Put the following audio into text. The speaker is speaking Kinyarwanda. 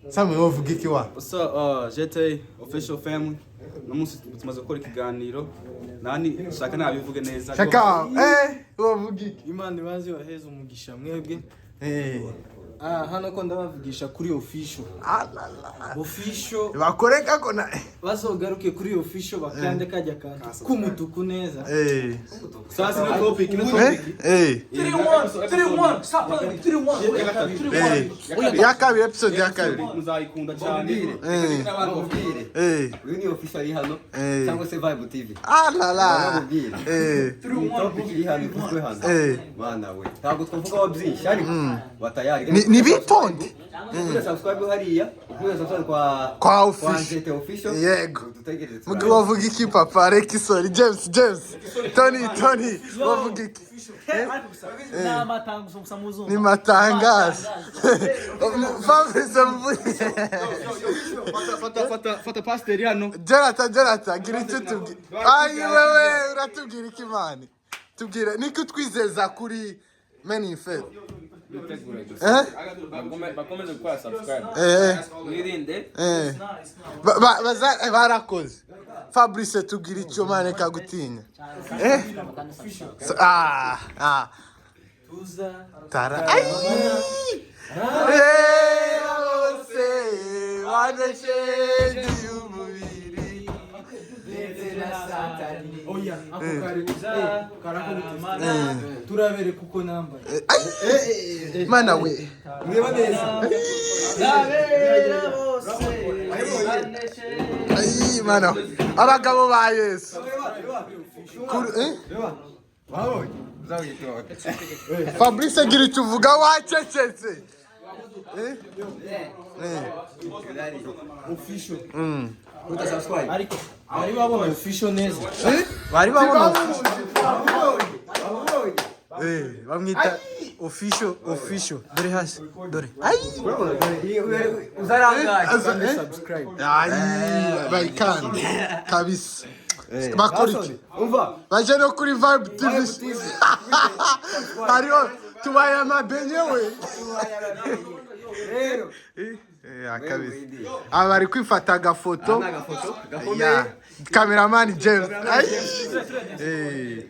Samwe wovuga iki wa? So JT official family namusi tumaze gukora ikiganiro nani shaka nabivuge neza Shaka wovuga iki? Imana ibanze waheze umugisha mwebwe hano ko ndabavugisha kuri official official bakoreka ko na bazogaruke kuri official bakande kajya kantu kumutuku neza sasa no topic 3-1 stop 3-1 ya kabiri episode ya kabiri muzayikunda cyane uyu ni official hano cyangwa se Vibe TV topic iri hano kuzwe hano bana we ntabwo twavuga byinshi ariko batayari ni bitonde subscribe hariya subscribe kwa official yego mugi wavuga iki papa Rekisori James Tony wavuga iki ni matangazo Fabrice mvuye fata pastor hano Jonathan gira icyo tubwira wewe uratubwira iki mani tubwire niko twizeza kuri manifest bakomeze gukora subscribe mwirinde barakoze Fabrice tubwira icyo mane kagutinya tuza tara bose banesheje umubiri oya ako karibuza karakubita turabere kuko nambaye mana we mweba neza turabere bose mana abagabo ba Yesu Fabrice gira icyo uvuga wacecetse official subscribe ariko bari babona official neza bari babona bamwita official dore hasi dore uzarangaye subscribe bayikande kabisa bakora iki umva baje no kuri Vibe TV hariho tubaye amabenye we rero kabisa abari kwifata agafoto gakomeye cameraman James